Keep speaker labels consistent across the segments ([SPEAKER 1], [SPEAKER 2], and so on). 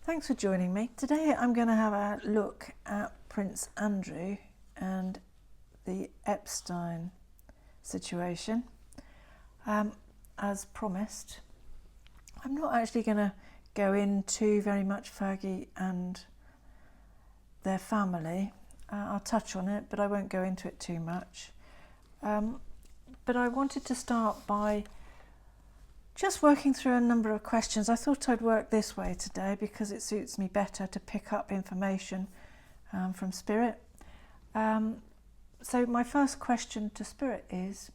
[SPEAKER 1] Thanks for joining me. Today I'm going to have a look at Prince Andrew and the Epstein situation. As promised, I'm not actually going to go into very much Fergie and their family. I'll touch on it, but I won't go into it too much. But I wanted to start by just working through a number of questions. I thought I'd work this way today because it suits me better to pick up information from Spirit. So my first question to Spirit is,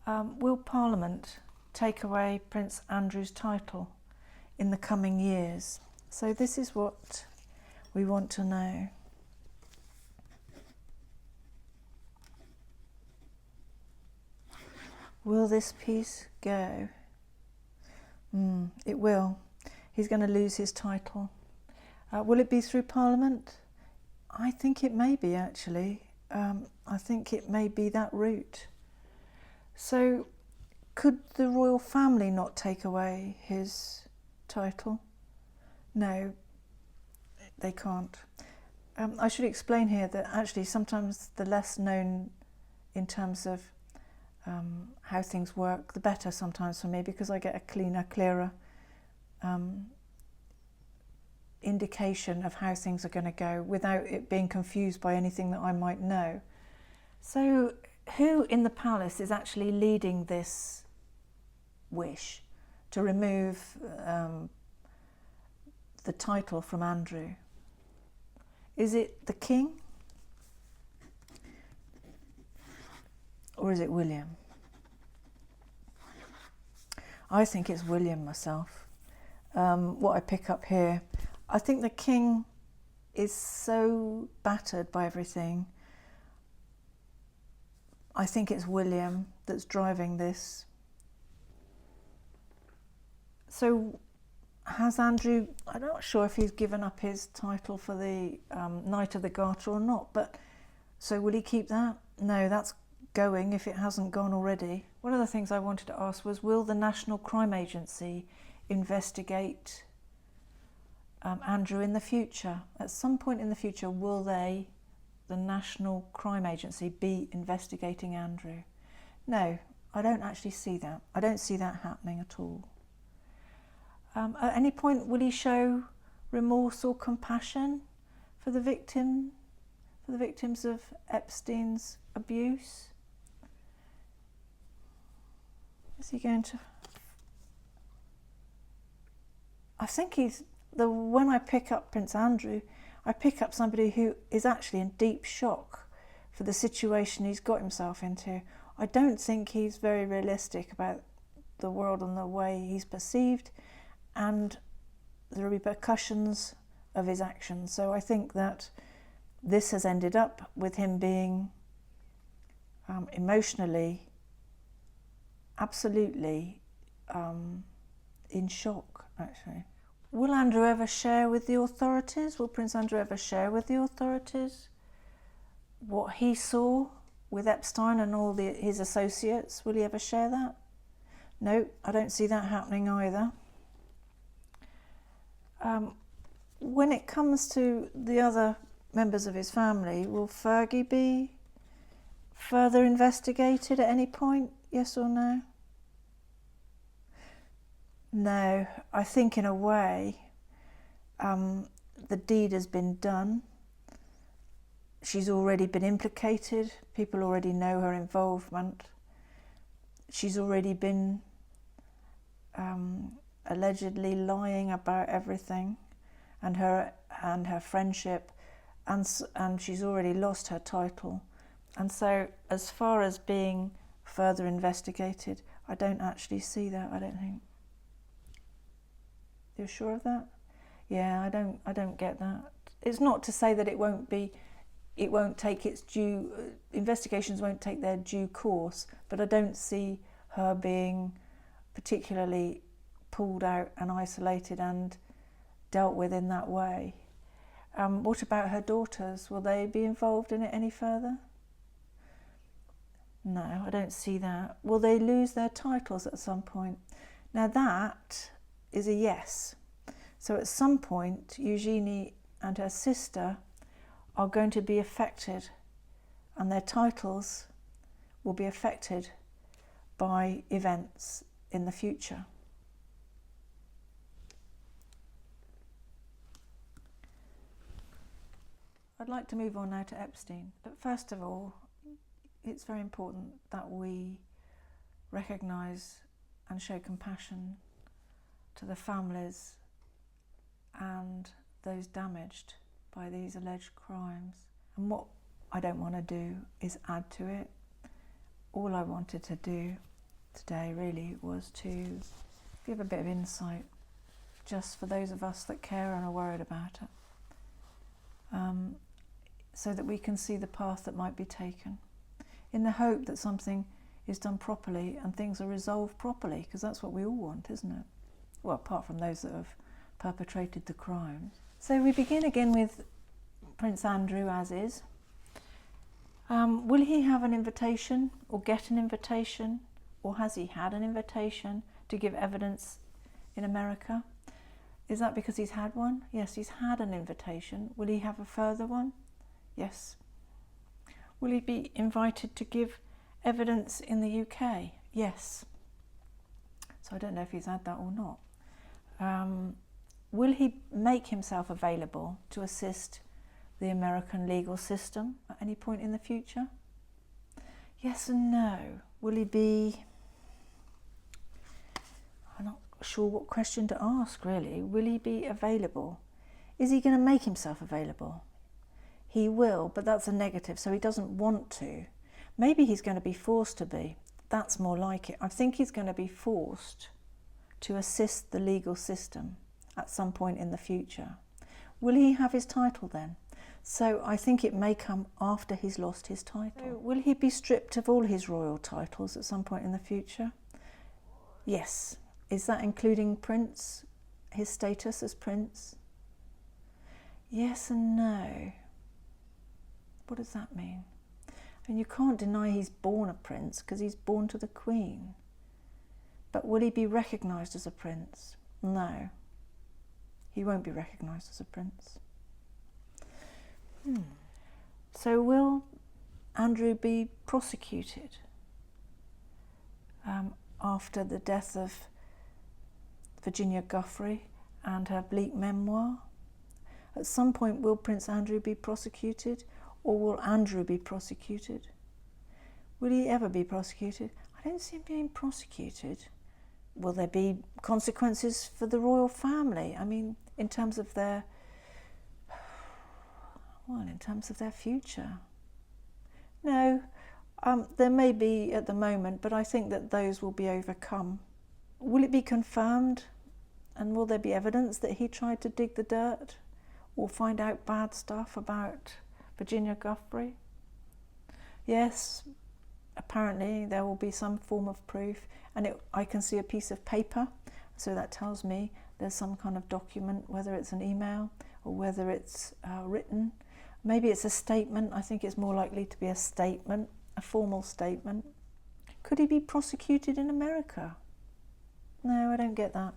[SPEAKER 1] will Parliament take away Prince Andrew's title in the coming years? So this is what we want to know. Will this piece go? It will. He's going to lose his title. Will it be through Parliament? I think it may be, actually. I think it may be that route. So, could the royal family not take away his title? No, they can't. I should explain here that actually sometimes the less known in terms of how things work, the better sometimes for me, because I get a clearer indication of how things are going to go without it being confused by anything that I might know. So who in the palace is actually leading this wish to remove the title from Andrew? Is it the king? Or is it William? I think it's William myself. What I pick up here, I think the king is so battered by everything. I think it's William that's driving this. So has Andrew, I'm not sure if he's given up his title for the Knight of the Garter or not, but so will he keep that? No, that's going if it hasn't gone already. One of the things I wanted to ask was, will the National Crime Agency investigate Andrew in the future? At some point in the future, will they, the National Crime Agency, be investigating Andrew? No, I don't actually see that. I don't see that happening at all. At any point, will he show remorse or compassion for the victims of Epstein's abuse? Is he going to? I think when I pick up Prince Andrew, I pick up somebody who is actually in deep shock for the situation he's got himself into. I don't think he's very realistic about the world and the way he's perceived and the repercussions of his actions. So I think that this has ended up with him being emotionally absolutely in shock, actually. Will Andrew ever share with the authorities? Will Prince Andrew ever share with the authorities what he saw with Epstein and all his associates? Will he ever share that? No, I don't see that happening either. When it comes to the other members of his family, will Fergie be further investigated at any point? Yes or no? No, I think in a way the deed has been done. She's already been implicated. People already know her involvement. She's already been allegedly lying about everything and her friendship, and she's already lost her title. And so as far as being further investigated, I don't actually see that, I don't think. You're sure of that? Yeah, I don't get that. It's not to say that it won't take its due, investigations won't take their due course, but I don't see her being particularly pulled out and isolated and dealt with in that way. What about her daughters? Will they be involved in it any further? No, I don't see that. Will they lose their titles at some point? Now that is a yes. So at some point, Eugenie and her sister are going to be affected, and their titles will be affected by events in the future. I'd like to move on now to Epstein. But first of all, it's very important that we recognise and show compassion to the families and those damaged by these alleged crimes. And what I don't want to do is add to it. All I wanted to do today really was to give a bit of insight just for those of us that care and are worried about it, so that we can see the path that might be taken, in the hope that something is done properly and things are resolved properly, because that's what we all want, isn't it? Well, apart from those that have perpetrated the crimes. So we begin again with Prince Andrew, as is. Will he have an invitation or get an invitation, or has he had an invitation to give evidence in America? Is that because he's had one? Yes, he's had an invitation. Will he have a further one? Yes. Will he be invited to give evidence in the UK? Yes. So I don't know if he's had that or not. Will he make himself available to assist the American legal system at any point in the future? Yes and no. Will he be... I'm not sure what question to ask, really. Will he be available? Is he going to make himself available? He will, but that's a negative, so he doesn't want to. Maybe he's going to be forced to be. That's more like it. I think he's going to be forced to assist the legal system at some point in the future. Will he have his title then? So I think it may come after he's lost his title. So will he be stripped of all his royal titles at some point in the future? Yes. Is that including Prince, his status as Prince? Yes and no. What does that mean? And you can't deny he's born a prince because he's born to the Queen. But will he be recognised as a prince? No. He won't be recognised as a prince. So will Andrew be prosecuted after the death of Virginia Giuffre and her bleak memoir? At some point, will Prince Andrew be prosecuted, or will Andrew be prosecuted? Will he ever be prosecuted? I don't see him being prosecuted. Will there be consequences for the royal family? I mean, in terms of their future? No, there may be at the moment, but I think that those will be overcome. Will it be confirmed, and will there be evidence that he tried to dig the dirt or find out bad stuff about Virginia Giuffre? Yes, apparently there will be some form of proof, and I can see a piece of paper, so that tells me there's some kind of document, whether it's an email or whether it's written. Maybe it's a statement. I think it's more likely to be a statement, a formal statement. Could he be prosecuted in America? No, I don't get that.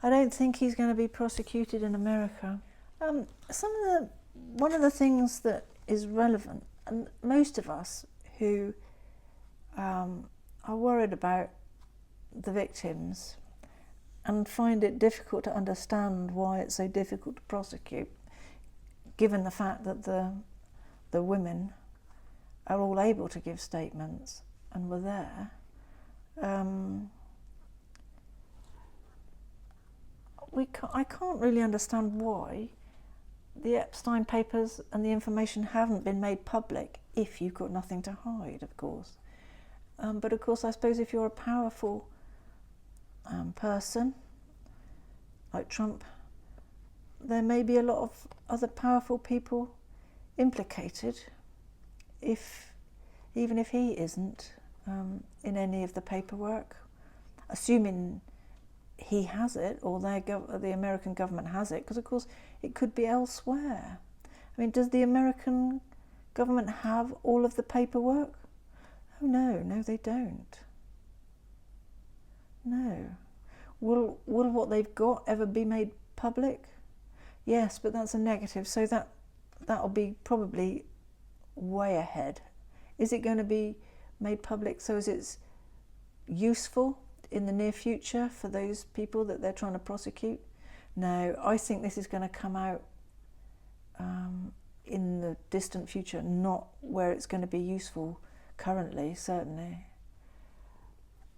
[SPEAKER 1] I don't think he's going to be prosecuted in America. One of the things that is relevant, and most of us who are worried about the victims and find it difficult to understand why it's so difficult to prosecute, given the fact that the women are all able to give statements and were there. I can't really understand why the Epstein papers and the information haven't been made public, if you've got nothing to hide, of course. But of course, I suppose if you're a powerful person, like Trump, there may be a lot of other powerful people implicated, even if he isn't in any of the paperwork, assuming he has it, or the American government has it, because of course it could be elsewhere. I mean, does the American government have all of the paperwork? Oh no, they don't. No. Will what they've got ever be made public? Yes, but that's a negative, so that'll be probably way ahead. Is it going to be made public so as it's useful in the near future for those people that they're trying to prosecute? No, I think this is going to come out in the distant future, not where it's going to be useful currently, certainly.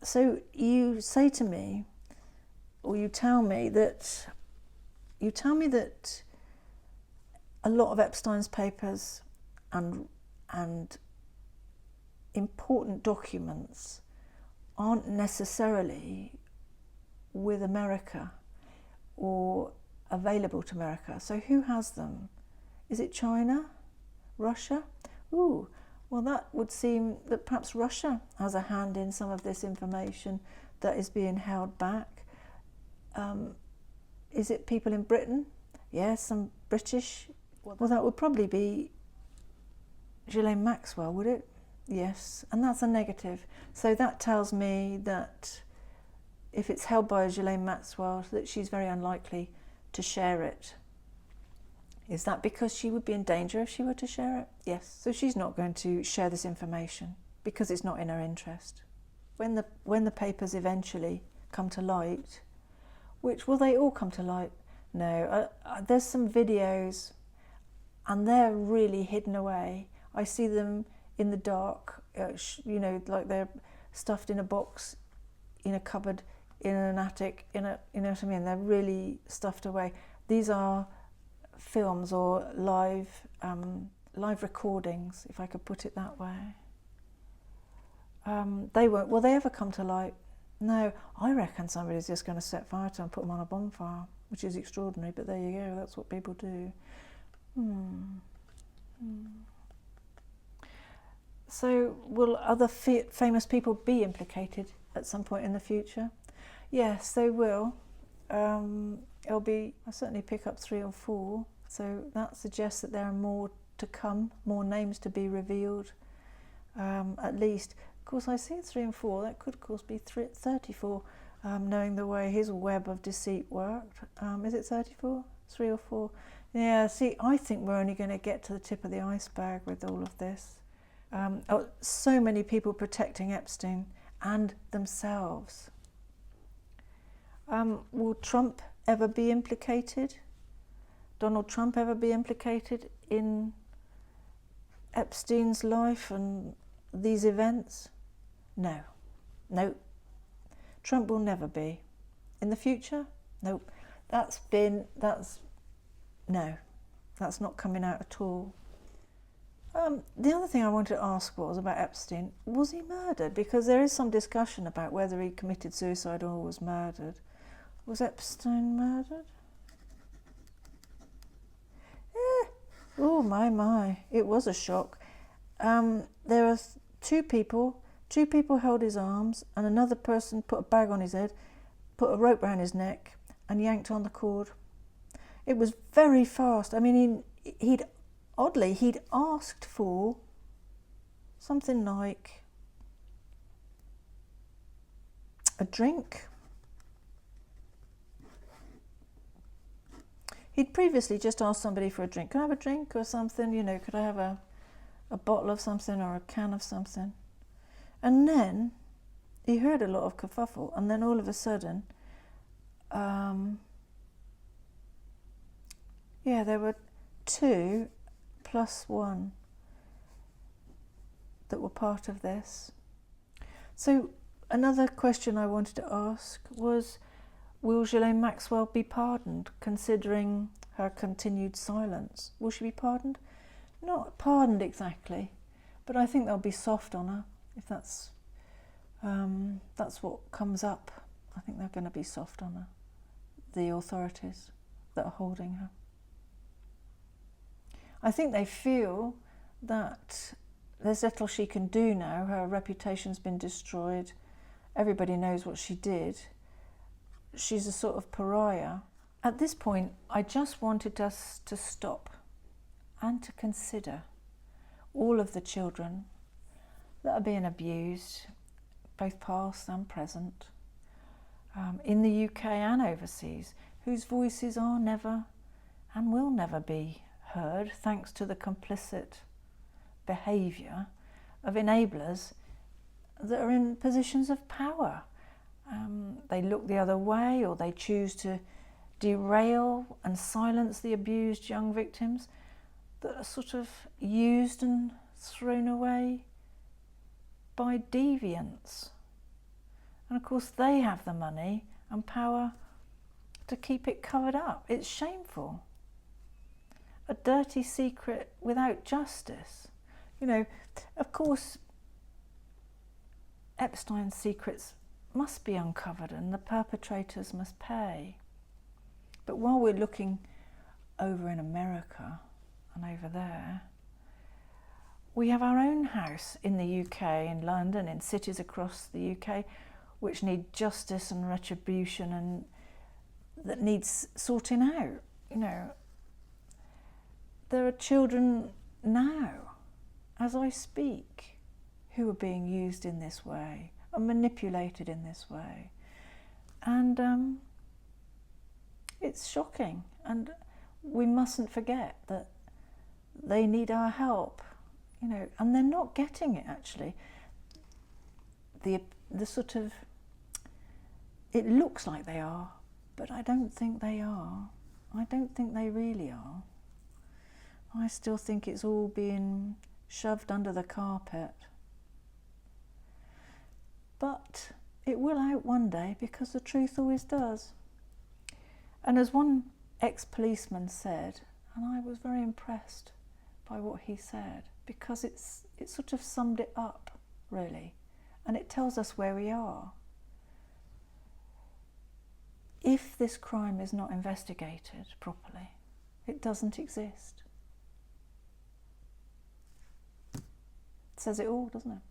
[SPEAKER 1] So you say to me, or you tell me that a lot of Epstein's papers and important documents aren't necessarily with America or available to America. So who has them? Is it China? Russia? Ooh, well, that would seem that perhaps Russia has a hand in some of this information that is being held back. Is it people in Britain? Yes, some British. Well, that would probably be Ghislaine Maxwell, would it? Yes, and that's a negative. So that tells me that if it's held by Ghislaine Maxwell, that she's very unlikely to share it. Is that because she would be in danger if she were to share it? Yes. So she's not going to share this information because it's not in her interest. When the papers eventually come to light, which will they all come to light? No. There's some videos, and they're really hidden away. I see them in the dark, like they're stuffed in a box, in a cupboard, in an attic, you know what I mean? They're really stuffed away. These are films or live recordings, if I could put it that way. Will they ever come to light? No, I reckon somebody's just going to set fire to them and put them on a bonfire, which is extraordinary, but there you go, that's what people do. So will other famous people be implicated at some point in the future? Yes, they will. I'll certainly pick up 3 or 4, so that suggests that there are more to come, more names to be revealed, at least. Of course, I see 3 and 4, that could of course be 34, knowing the way his web of deceit worked. Is it 34? 3 or 4? Yeah, see, I think we're only going to get to the tip of the iceberg with all of this. So many people protecting Epstein and themselves. Will Trump ever be implicated? Donald Trump ever be implicated in Epstein's life and these events? No. Trump will never be. In the future? Nope. That's not coming out at all. The other thing I wanted to ask was about Epstein. Was he murdered? Because there is some discussion about whether he committed suicide or was murdered. Was Epstein murdered? Oh my, it was a shock. There are 2 people. 2 people held his arms, and another person put a bag on his head, put a rope around his neck, and yanked on the cord. It was very fast. I mean, he'd asked for something like a drink. He'd previously just asked somebody for a drink. Can I have a drink or something? Could I have a bottle of something or a can of something? And then he heard a lot of kerfuffle, and then all of a sudden, there were 2 plus 1 that were part of this. So another question I wanted to ask was, will Ghislaine Maxwell be pardoned, considering her continued silence? Will she be pardoned? Not pardoned exactly, but I think they'll be soft on her, if that's what comes up. I think they're going to be soft on her, the authorities that are holding her. I think they feel that there's little she can do now. Her reputation's been destroyed. Everybody knows what she did. She's a sort of pariah. At this point, I just wanted us to stop and to consider all of the children that are being abused, both past and present, in the UK and overseas, whose voices are never and will never be heard thanks to the complicit behaviour of enablers that are in positions of power. They look the other way, or they choose to derail and silence the abused young victims that are sort of used and thrown away by deviants. And of course they have the money and power to keep it covered up. It's shameful. A dirty secret without justice. You know, of course, Epstein's secrets must be uncovered and the perpetrators must pay. But while we're looking over in America and over there, we have our own house in the UK, in London, in cities across the UK, which need justice and retribution and that needs sorting out. You know, there are children now, as I speak, who are being used in this way, are manipulated in this way. And it's shocking, and we mustn't forget that they need our help, you know, and they're not getting it actually. The sort of, it looks like they are, but I don't think they are. I don't think they really are. I still think it's all being shoved under the carpet. But it will out one day, because the truth always does. And as one ex-policeman said, and I was very impressed by what he said, because it sort of summed it up, really, and it tells us where we are. If this crime is not investigated properly, it doesn't exist. It says it all, doesn't it?